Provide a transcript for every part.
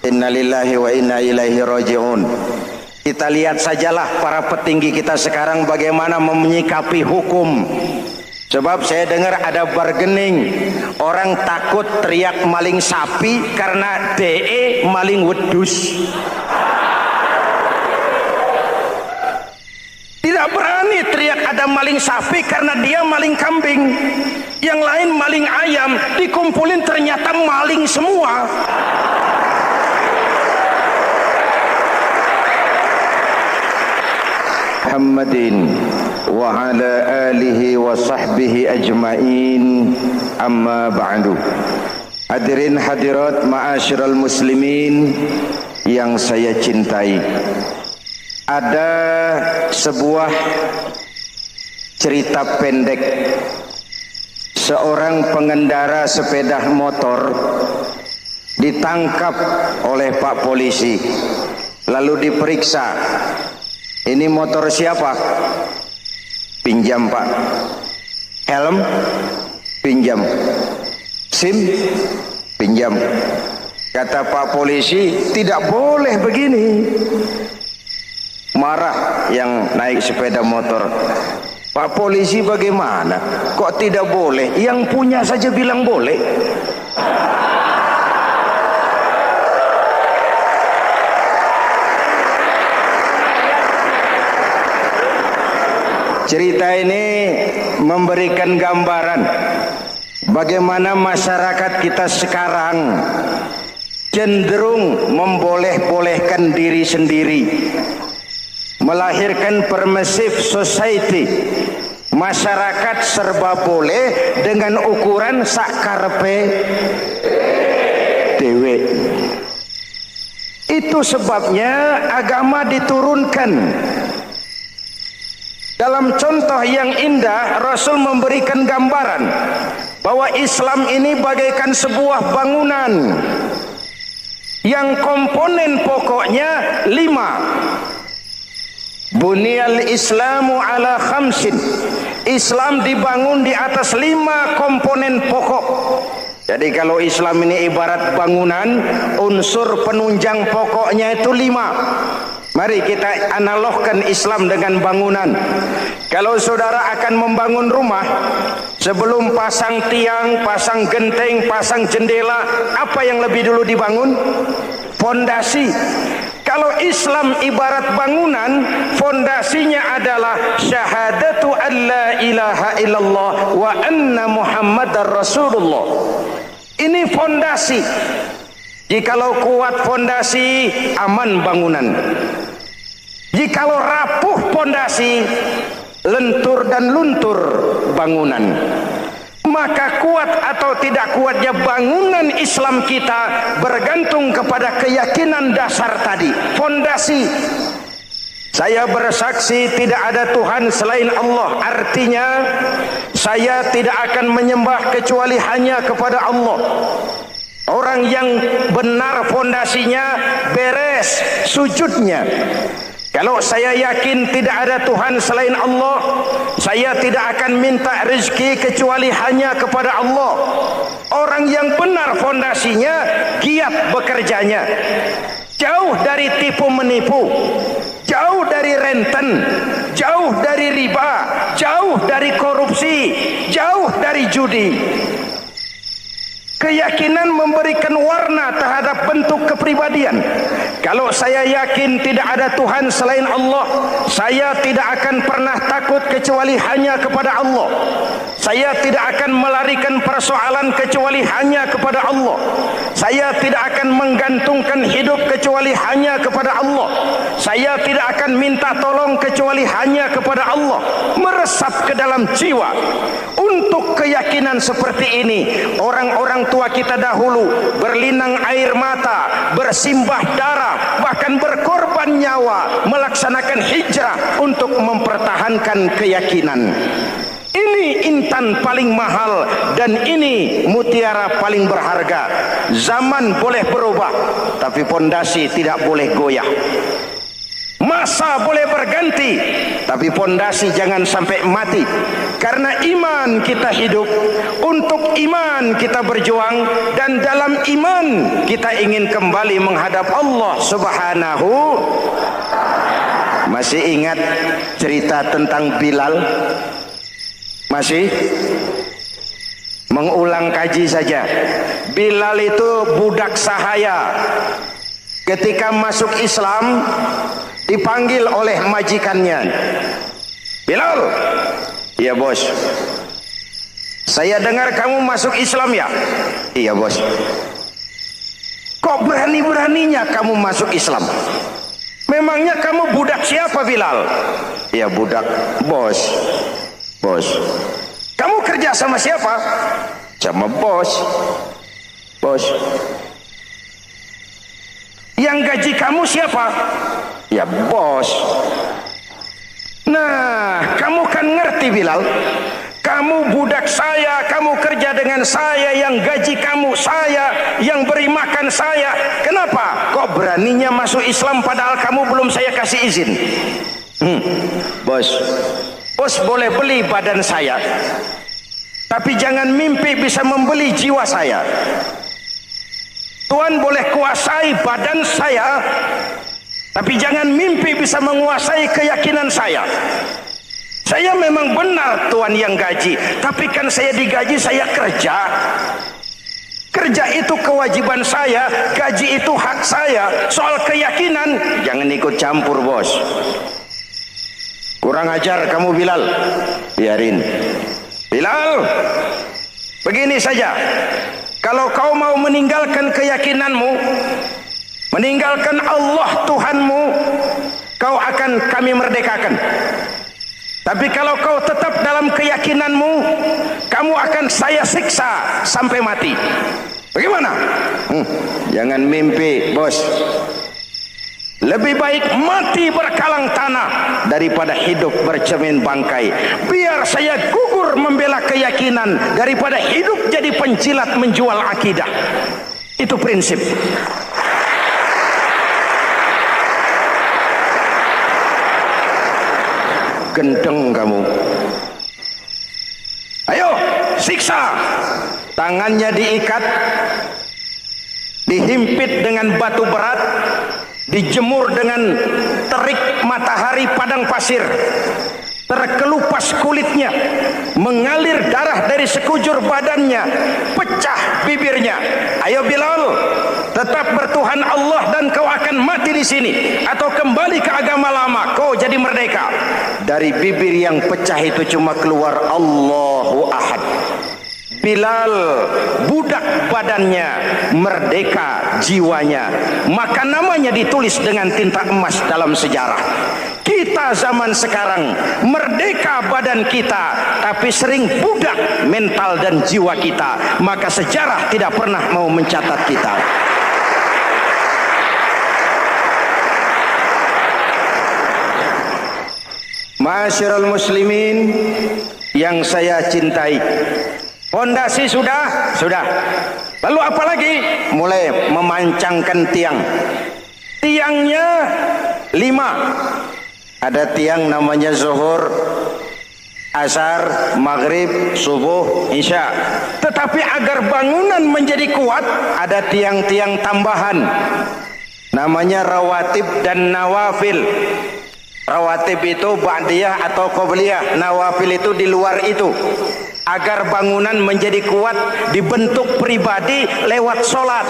Innalillahi wa inna ilaihi raji'un. Kita lihat sajalah para petinggi kita sekarang bagaimana menyikapi hukum. Sebab saya dengar ada bargaining, orang takut teriak maling sapi karena DE maling wedus. Tidak berani teriak ada maling sapi karena dia maling kambing. Yang lain maling ayam, dikumpulin ternyata maling semua. Muhammadin wa ala alihi wa sahbihi ajma'in, amma ba'du. Hadirin hadirat ma'asyiral muslimin yang saya cintai, ada sebuah cerita pendek. Seorang pengendara sepeda motor ditangkap oleh Pak polisi, lalu diperiksa. Ini motor siapa? Pinjam Pak. Helm? Pinjam. SIM? Pinjam. Kata Pak polisi, tidak boleh begini. Marah yang naik sepeda motor. Pak polisi bagaimana? Kok tidak boleh? Yang punya saja bilang boleh. Cerita ini memberikan gambaran bagaimana masyarakat kita sekarang cenderung memboleh-bolehkan diri sendiri, melahirkan permissive society. Masyarakat serba boleh dengan ukuran sakarepe dewe. Itu sebabnya agama diturunkan. Dalam contoh yang indah, Rasul memberikan gambaran bahwa Islam ini bagaikan sebuah bangunan yang komponen pokoknya 5. Bunyal Islamu ala khamsin. Islam dibangun di atas 5 komponen pokok. Jadi kalau Islam ini ibarat bangunan, unsur penunjang pokoknya itu 5. Mari kita analogkan Islam dengan bangunan. Kalau saudara akan membangun rumah, sebelum pasang tiang, pasang genteng, pasang jendela, apa yang lebih dulu dibangun? Fondasi. Kalau Islam ibarat bangunan, fondasinya adalah syahadatu an la ilaha illallah wa anna muhammadar rasulullah. Ini fondasi. Jikalau kuat fondasi, aman bangunan. Jikalau rapuh fondasi, lentur dan luntur bangunan. Maka kuat atau tidak kuatnya bangunan Islam kita bergantung kepada keyakinan dasar tadi, fondasi. Saya bersaksi tidak ada Tuhan selain Allah. Artinya saya tidak akan menyembah kecuali hanya kepada Allah. Orang yang benar fondasinya beres sujudnya. Kalau saya yakin tidak ada Tuhan selain Allah, saya tidak akan minta rezeki kecuali hanya kepada Allah. Orang yang benar fondasinya, giat bekerjanya, jauh dari tipu menipu, jauh dari renten, jauh dari riba, jauh dari korupsi, jauh dari judi. Keyakinan memberikan warna terhadap bentuk kepribadian. Kalau saya yakin tidak ada Tuhan selain Allah, saya tidak akan pernah takut kecuali hanya kepada Allah. Saya tidak akan melarikan persoalan kecuali hanya kepada Allah. Saya tidak akan menggantungkan hidup kecuali hanya kepada Allah. Saya tidak akan minta tolong kecuali hanya kepada Allah. Meresap ke dalam jiwa. Untuk keyakinan seperti ini, orang-orang tua kita dahulu berlinang air mata, bersimbah darah, bahkan berkorban nyawa, melaksanakan hijrah untuk mempertahankan keyakinan. Ini intan paling mahal dan ini mutiara paling berharga. Zaman boleh berubah, tapi fondasi tidak boleh goyah. masa boleh berganti, tapi pondasi jangan sampai mati. Karena iman kita hidup, untuk iman kita berjuang, dan dalam iman kita ingin kembali menghadap Allah Subhanahu. Masih ingat cerita tentang Bilal? Masih? Mengulang kaji saja. Bilal itu budak sahaya. Ketika masuk Islam, dipanggil oleh majikannya. Bilal, iya bos. Saya dengar kamu masuk Islam ya? Iya bos. Kok berani-beraninya kamu masuk Islam? Memangnya kamu budak siapa Bilal? Iya budak bos. Bos. Kamu kerja sama siapa? Sama bos. Bos. Yang gaji kamu siapa? Ya bos. Nah, kamu kan ngerti Bilal. Kamu budak saya, kamu kerja dengan saya, yang gaji kamu saya, yang beri makan saya. Kenapa? Kok beraninya masuk Islam padahal kamu belum saya kasih izin? Bos. Bos boleh beli badan saya, tapi jangan mimpi bisa membeli jiwa saya. Tuhan boleh kuasai badan saya, tapi jangan mimpi bisa menguasai keyakinan saya. Saya memang benar Tuhan yang gaji, tapi kan saya digaji, saya kerja. Kerja itu kewajiban saya, gaji itu hak saya. Soal keyakinan jangan ikut campur bos. Kurang ajar kamu Bilal. Biarin. Bilal, begini saja. Kalau kau mau meninggalkan keyakinanmu, meninggalkan Allah Tuhanmu, kau akan kami merdekakan. Tapi kalau kau tetap dalam keyakinanmu, kamu akan saya siksa sampai mati. Bagaimana? Jangan mimpi bos. Lebih baik mati berkalang tanah daripada hidup bercermin bangkai. Biar saya gugur membela keyakinan daripada hidup jadi penjilat menjual akidah. Itu prinsip. Gendeng kamu. Ayo, siksa. Tangannya diikat, dihimpit dengan batu berat, dijemur dengan terik matahari padang pasir, terkelupas kulitnya, mengalir darah dari sekujur badannya, pecah bibirnya. Ayo Bilal, tetap bertuhan Allah dan kau akan mati di sini, atau kembali ke agama lama, kau jadi merdeka. Dari bibir yang pecah itu cuma keluar Allahu Ahad. Bilal budak badannya, merdeka jiwanya, maka namanya ditulis dengan tinta emas dalam sejarah. Kita zaman sekarang merdeka badan kita, tapi sering budak mental dan jiwa kita, maka sejarah tidak pernah mau mencatat kita. Masyarul muslimin yang saya cintai, fondasi sudah. Lalu apa lagi? Mulai memancangkan tiang. Tiangnya 5. Ada tiang namanya zuhur, asar, maghrib, subuh, isya. Tetapi agar bangunan menjadi kuat, ada tiang-tiang tambahan. Namanya rawatib dan nawafil. Rawatib itu ba'diyah atau qobliyah, nawafil itu di luar itu. Agar bangunan menjadi kuat, dibentuk pribadi lewat sholat.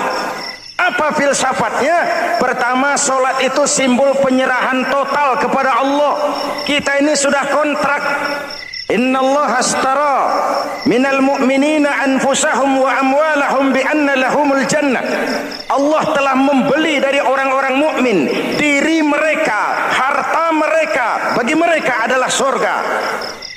Apa filsafatnya? Pertama, sholat itu simbol penyerahan total kepada Allah. Kita ini sudah kontrak. Innallaha astara minal mu'minina anfusahum wa amwalahum bi anna lahumul jannah. Allah telah membeli dari orang-orang mukmin diri mereka, harta mereka, bagi mereka adalah surga.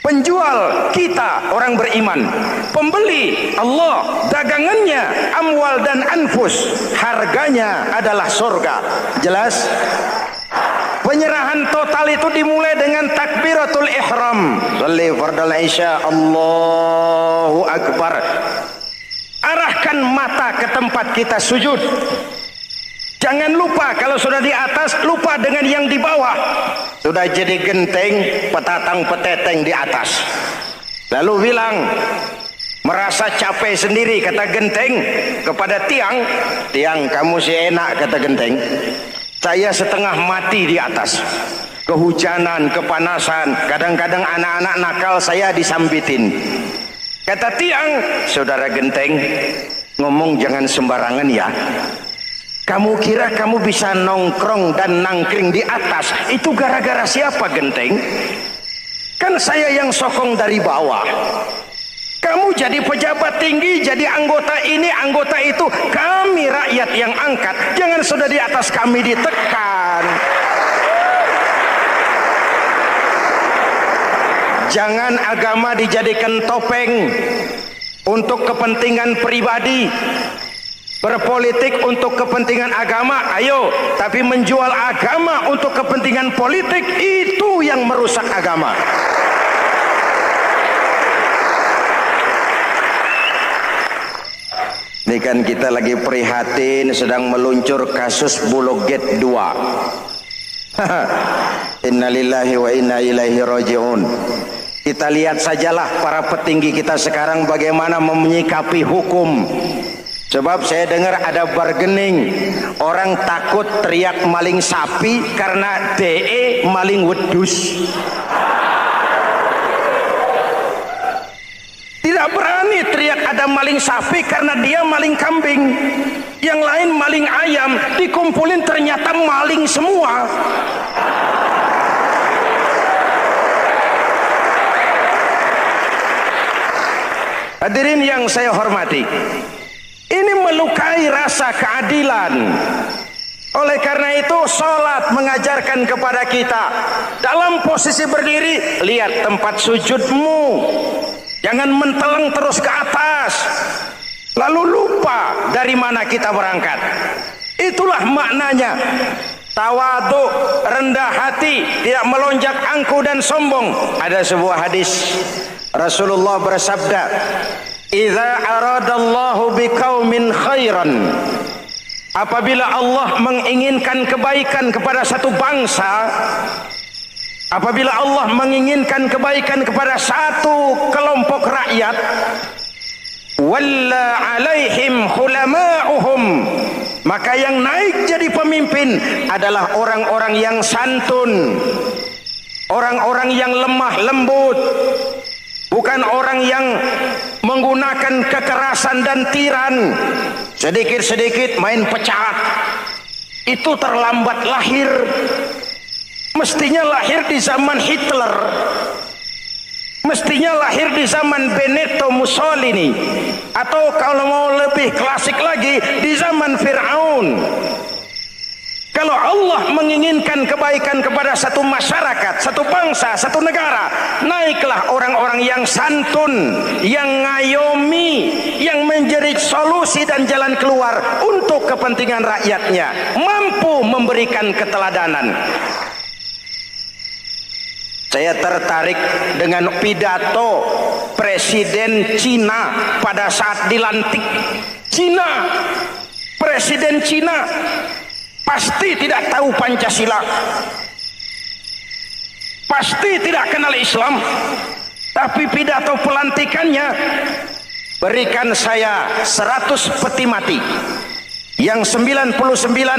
Penjual kita orang beriman, pembeli Allah, dagangannya amwal dan anfus, harganya adalah surga. Jelas? Penyerahan total itu dimulai dengan takbiratul ihram. Shalli fardal isya, Allahu akbar. Arahkan mata ke tempat kita sujud. Jangan lupa kalau sudah di atas, lupa dengan yang di bawah. Sudah jadi genteng, petatang peteteng di atas. Lalu bilang, merasa capek sendiri, kata genteng kepada tiang. Tiang, kamu sih enak, kata genteng. Saya setengah mati di atas. Kehujanan, kepanasan, kadang-kadang anak-anak nakal saya disambitin. Kata tiang, saudara genteng, ngomong jangan sembarangan ya. Kamu kira kamu bisa nongkrong dan nangkring di atas, itu gara-gara siapa genteng? Kan saya yang sokong dari bawah. Kamu jadi pejabat tinggi, jadi anggota ini, anggota itu. Kami rakyat yang angkat. Jangan sudah di atas kami ditekan. Jangan agama dijadikan topeng untuk kepentingan pribadi. Berpolitik untuk kepentingan agama, ayo. Tapi menjual agama untuk kepentingan politik, itu yang merusak agama. Ini kan kita lagi prihatin sedang meluncur kasus Bulog Gate 2. Innalillahi wa inna ilaihi raji'un. Kita lihat sajalah para petinggi kita sekarang bagaimana menyikapi hukum. Sebab saya dengar ada bargaining, orang takut teriak maling sapi karena DE maling wedus. Tidak berani teriak ada maling sapi karena dia maling kambing. Yang lain maling ayam, dikumpulin ternyata maling semua. Hadirin yang saya hormati, ini melukai rasa keadilan. Oleh karena itu sholat mengajarkan kepada kita, dalam posisi berdiri, lihat tempat sujudmu. Jangan menteleng terus ke atas, lalu lupa dari mana kita berangkat. Itulah maknanya tawadhu, rendah hati, tidak melonjak angku dan sombong. Ada sebuah hadis Rasulullah bersabda, "Idza aradallahu biqaumin khairan." Apabila Allah menginginkan kebaikan kepada satu bangsa, apabila Allah menginginkan kebaikan kepada satu kelompok rakyat, walla alaihim hulama'uhum, maka yang naik jadi pemimpin adalah orang-orang yang santun, orang-orang yang lemah lembut, bukan orang yang menggunakan kekerasan dan tiran. Sedikit-sedikit main pecat, itu terlambat lahir. Mestinya lahir di zaman Hitler, mestinya lahir di zaman Benito Mussolini, atau kalau mau lebih klasik lagi di zaman Fir'aun. Kalau Allah menginginkan kebaikan kepada satu masyarakat, satu bangsa, satu negara, naiklah orang-orang yang santun, yang ngayomi, yang menjadi solusi dan jalan keluar untuk kepentingan rakyatnya, mampu memberikan keteladanan. Saya tertarik dengan pidato Presiden Cina pada saat dilantik. Cina, Presiden Cina pasti tidak tahu Pancasila, pasti tidak kenal Islam, tapi pidato pelantikannya, berikan saya 100 peti mati, yang 99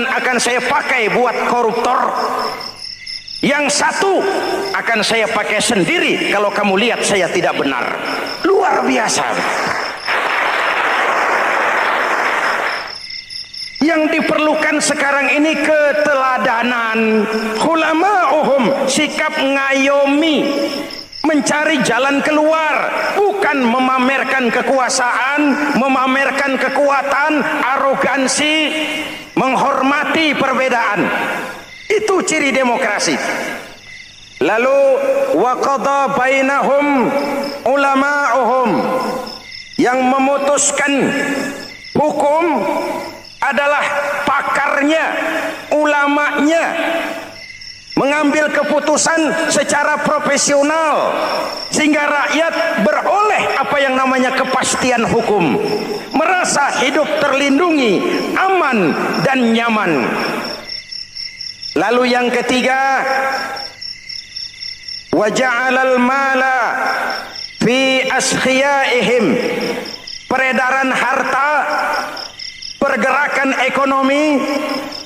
akan saya pakai buat koruptor, yang satu akan saya pakai sendiri kalau kamu lihat saya tidak benar. Luar biasa. Yang diperlukan sekarang ini keteladanan, hulama'uhum, sikap ngayomi, mencari jalan keluar, bukan memamerkan kekuasaan, memamerkan kekuatan, arogansi, menghormati perbedaan. Itu ciri demokrasi. Lalu waqadha bainahum ulama'uhum, yang memutuskan hukum adalah pakarnya, ulamanya, mengambil keputusan secara profesional sehingga rakyat beroleh apa yang namanya kepastian hukum, merasa merasa hidup terlindungi, aman dan nyaman. Lalu yang ketiga, wa ja'alal mala fi askhiyaihim, peredaran harta, pergerakan ekonomi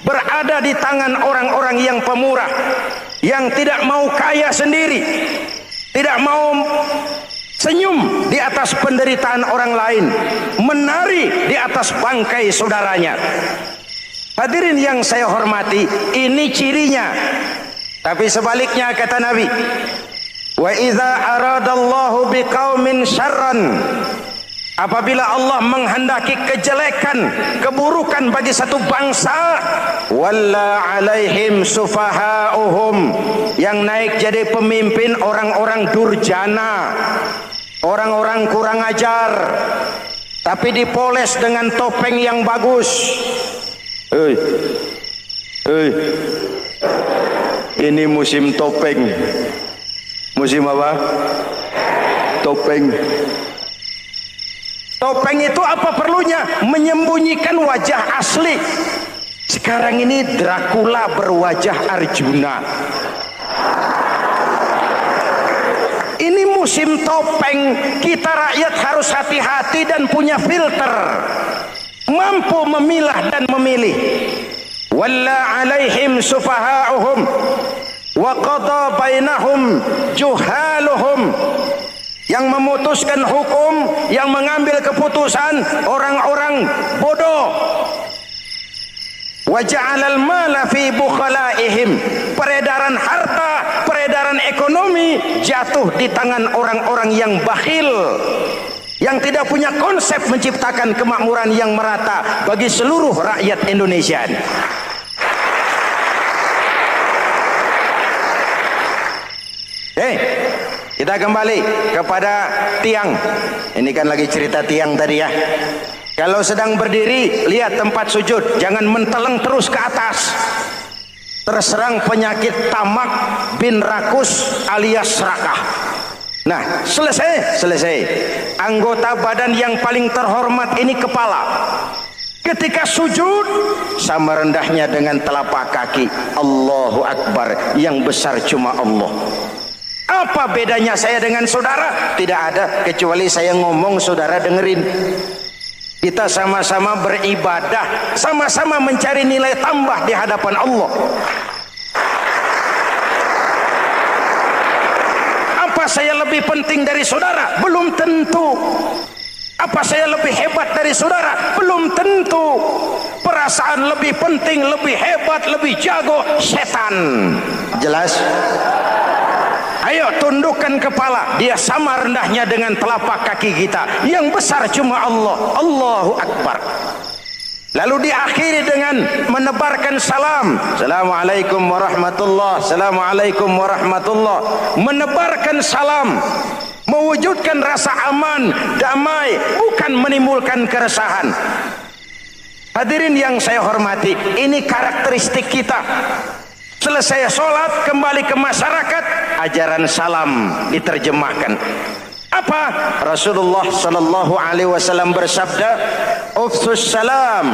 berada di tangan orang-orang yang pemurah, yang tidak mau kaya sendiri, tidak mau senyum di atas penderitaan orang lain, menari di atas bangkai saudaranya. Hadirin yang saya hormati, ini cirinya. Tapi sebaliknya kata Nabi, wa idza aradallahu biqaumin syarran, apabila Allah menghendaki kejelekan, keburukan bagi satu bangsa, walla alaihim sufahauhum, yang naik jadi pemimpin orang-orang durjana, orang-orang kurang ajar, tapi dipoles dengan topeng yang bagus. Ini musim topeng. Musim apa? Topeng. Topeng itu apa perlunya? Menyembunyikan wajah asli. Sekarang ini Dracula berwajah Arjuna. Ini musim topeng. Kita rakyat harus hati-hati dan punya filter, mampu memilah dan memilih. Walla alaihim sufahauhum wa qada bainahum juhaluhum, yang memutuskan hukum, yang mengambil keputusan orang-orang bodoh. Wa ja'alal mala fi bukhalaihim, peredaran harta, peredaran ekonomi jatuh di tangan orang-orang yang bakhil, yang tidak punya konsep menciptakan kemakmuran yang merata bagi seluruh rakyat Indonesia. Kita kembali kepada tiang. Ini kan lagi cerita tiang tadi ya. Kalau sedang berdiri, lihat tempat sujud, jangan menteleng terus ke atas. Terserang penyakit tamak bin rakus alias serakah. Nah, selesai. Anggota badan yang paling terhormat ini kepala. Ketika sujud, sama rendahnya dengan telapak kaki. Allahu Akbar, yang besar cuma Allah. Apa bedanya saya dengan saudara? Tidak ada, kecuali saya ngomong saudara dengerin. Kita sama-sama beribadah, sama-sama mencari nilai tambah di hadapan Allah. Apa saya lebih penting dari saudara? Belum tentu. Apa saya lebih hebat dari saudara? Belum tentu. Perasaan lebih penting, lebih hebat, lebih jago setan. Jelas? Ayo tundukkan kepala, dia sama rendahnya dengan telapak kaki kita. Yang besar cuma Allah. Allahu Akbar. Lalu diakhiri dengan menebarkan salam. Assalamualaikum warahmatullah. Assalamualaikum warahmatullah. Menebarkan salam, mewujudkan rasa aman, damai, bukan menimbulkan keresahan. Hadirin yang saya hormati, ini karakteristik kita. Selesai sholat, kembali ke masyarakat, ajaran salam diterjemahkan. Apa? Rasulullah sallallahu alaihi wasallam bersabda, "Ufsus salam,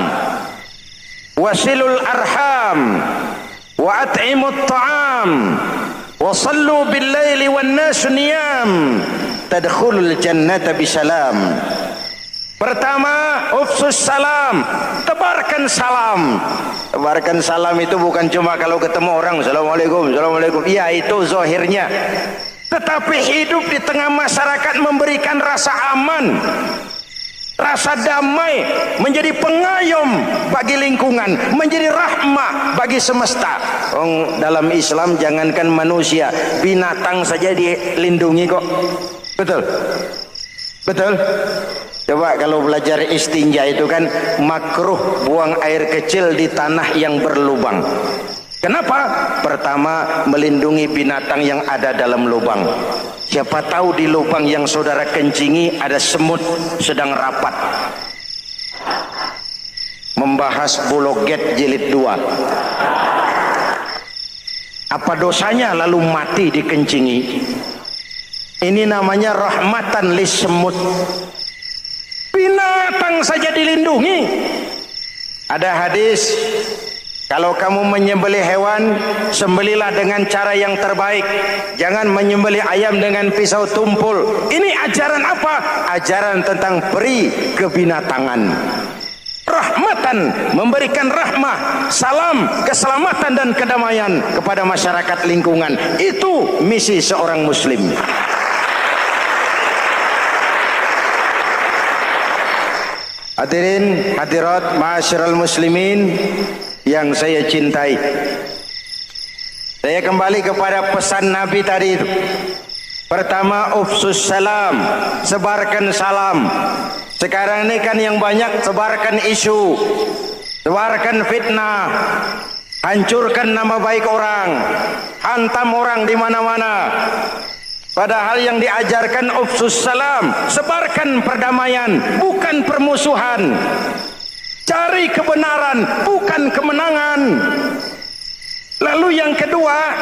wasilul arham, wa at'imut ta'am, wa sallu bil laili wan nasu niyam, tadkhulul jannata bisalam." Pertama, ufsus salam, tebarkan salam. Tebarkan salam itu bukan cuma kalau ketemu orang, assalamualaikum, assalamualaikum. Iya, itu zahirnya. Tetapi hidup di tengah masyarakat memberikan rasa aman, rasa damai, menjadi pengayom bagi lingkungan, menjadi rahmah bagi semesta. Dalam Islam jangankan manusia, binatang saja dilindungi kok. Betul? Betul? Coba kalau belajar istinja itu kan makruh buang air kecil di tanah yang berlubang. Kenapa? Pertama, melindungi binatang yang ada dalam lubang. Siapa tahu di lubang yang saudara kencingi ada semut sedang rapat. Membahas Bologet jilid 2. Apa dosanya lalu mati dikencingi? Ini namanya rahmatan lis semut. binatang saja dilindungi. Ada hadis, kalau kamu menyembelih hewan, sembelilah dengan cara yang terbaik. Jangan menyembelih ayam dengan pisau tumpul. Ini ajaran apa? Ajaran tentang peri kebinatangan. Rahmatan, memberikan rahmah, salam, keselamatan dan kedamaian kepada masyarakat lingkungan. Itu misi seorang muslim. Hadirin hadirat ma'asyiral muslimin yang saya cintai, saya kembali kepada pesan Nabi tadi itu. Pertama, ufsus salam, sebarkan salam. Sekarang ini kan yang banyak sebarkan isu, sebarkan fitnah, hancurkan nama baik orang, hantam orang di mana-mana. Padahal yang diajarkan ufsus salam, sebarkan perdamaian, bukan permusuhan. Cari kebenaran, bukan kemenangan. Lalu yang kedua,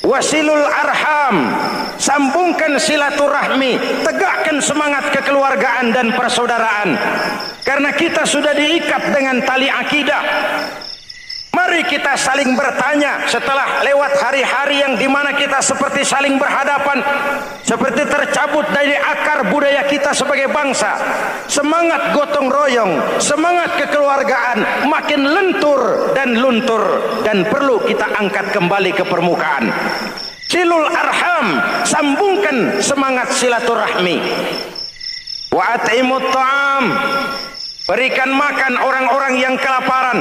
wasilul arham, sambungkan silaturahmi, tegakkan semangat kekeluargaan dan persaudaraan. Karena kita sudah diikat dengan tali akidah. Mari kita saling bertanya setelah lewat hari-hari yang dimana kita seperti saling berhadapan, seperti tercabut dari akar budaya kita sebagai bangsa. Semangat gotong royong, semangat kekeluargaan makin lentur dan luntur, dan perlu kita angkat kembali ke permukaan. Silul arham, sambungkan semangat silaturahmi. Wa at'imut ta'am, berikan makan orang-orang yang kelaparan,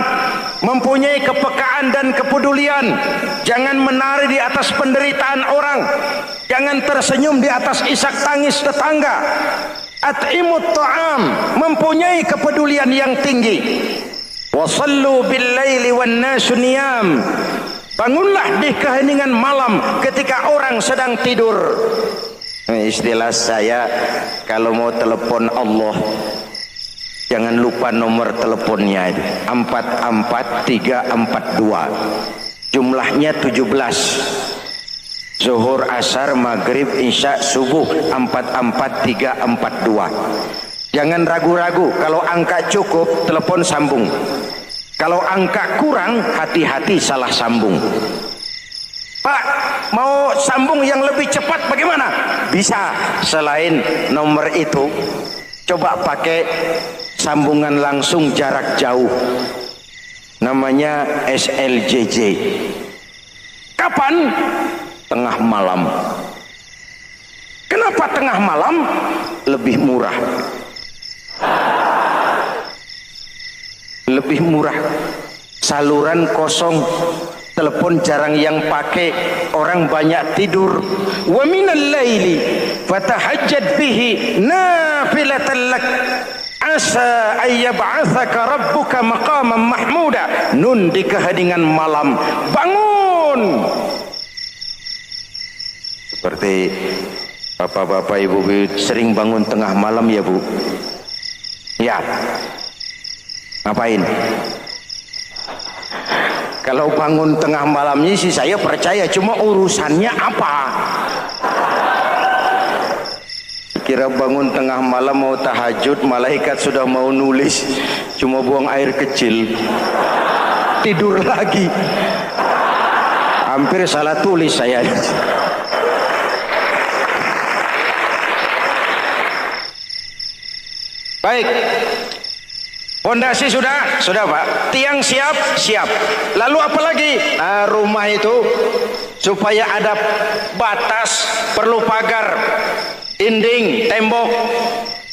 mempunyai kepekaan dan kepedulian. Jangan menari di atas penderitaan orang, jangan tersenyum di atas isak tangis tetangga. At'imut ta'am, mempunyai kepedulian yang tinggi. Wa sallu bil laili wan nasu niyam, bangunlah di keheningan malam ketika orang sedang tidur. Istilah saya, kalau mau telepon Allah, jangan lupa nomor teleponnya itu 44342. Jumlahnya 17. Zuhur, asar, maghrib, isya, subuh 44342. Jangan ragu-ragu, kalau angka cukup telepon sambung. Kalau angka kurang, hati-hati salah sambung. Pak, mau sambung yang lebih cepat bagaimana? Bisa, selain nomor itu coba pakai sambungan langsung jarak jauh, namanya SLJJ. Kapan? Tengah malam. Kenapa tengah malam? Lebih murah. Lebih murah. Saluran kosong, telepon jarang yang pakai, orang banyak tidur. Wa minal laili fatahajjad bihi nafilatan lak asa ayyab'atsaka rabbuka maqaman mahmuda. Nun, di keheningan malam bangun. Seperti bapak-bapak, ibu-ibu sering bangun tengah malam ya Bu? Ya. Ngapain? Kalau bangun tengah malamnya sih saya percaya, cuma urusannya apa? Kira bangun tengah malam mau tahajud, malaikat sudah mau nulis, cuma buang air kecil, tidur lagi. Hampir salah tulis saya. Baik, fondasi sudah Pak, tiang siap. Lalu apa lagi? Nah, rumah itu supaya ada batas perlu pagar, dinding, tembok.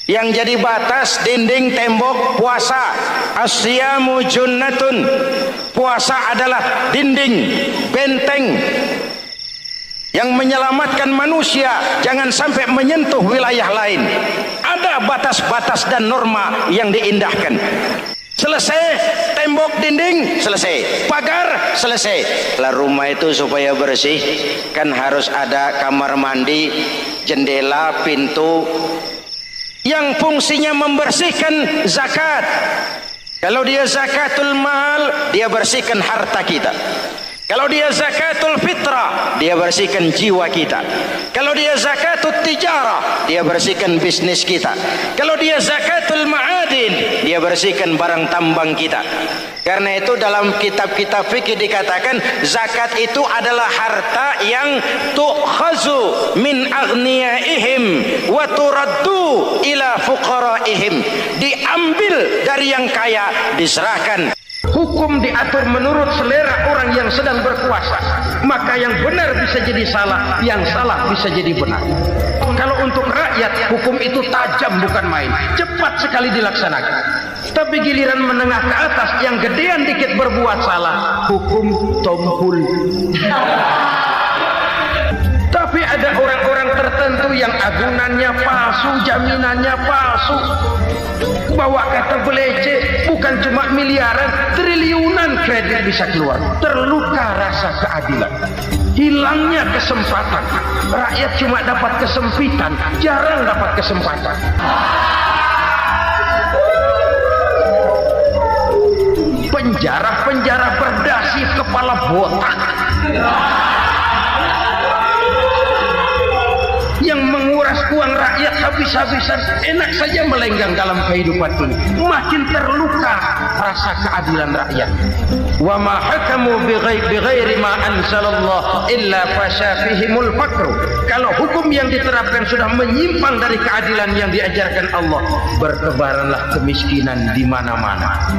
Yang jadi batas, dinding, tembok, puasa. Asyamu junnatun, puasa adalah dinding, benteng yang menyelamatkan manusia jangan sampai menyentuh wilayah lain. Ada batas-batas dan norma yang diindahkan. Selesai tembok, dinding, selesai pagar, selesai. Lah rumah itu supaya bersih kan harus ada kamar mandi, jendela, pintu yang fungsinya membersihkan zakat. Kalau dia zakatul mal, dia bersihkan harta kita. Kalau dia zakatul fitrah, dia bersihkan jiwa kita. Kalau dia zakatul tijarah, dia bersihkan bisnis kita. Kalau dia zakatul ma'adin, dia bersihkan barang tambang kita. Karena itu dalam kitab-kitab fikih dikatakan zakat itu adalah harta yang tu'khazu min aghniyaihim wa turaddu ila fuqaraihim. Diambil dari yang kaya, diserahkan. Hukum diatur menurut selera orang yang sedang berkuasa. Maka yang benar bisa jadi salah, yang salah bisa jadi benar. Kalau untuk rakyat, hukum itu tajam bukan main, cepat sekali dilaksanakan. Tapi giliran menengah ke atas, yang gedean dikit berbuat salah, hukum tompul. Tapi ada orang-orang tertentu yang agunannya palsu, jaminannya palsu, bawa kata belece, bukan cuma miliaran, triliunan kredit bisa keluar. Terluka rasa keadilan, hilangnya kesempatan. Rakyat cuma dapat kesempitan, jarang dapat kesempatan. Penjara-penjara berdasi kepala botak yang menguras uang rakyat habis-habisan, enak saja melenggang dalam kehidupan ini. Makin terluka rasa keadilan rakyat. Wa ma hakamu bighairi ma anzalallah illa fasyafihimul faqru. Kalau hukum yang diterapkan sudah menyimpang dari keadilan yang diajarkan Allah, bertebaranlah kemiskinan di mana-mana.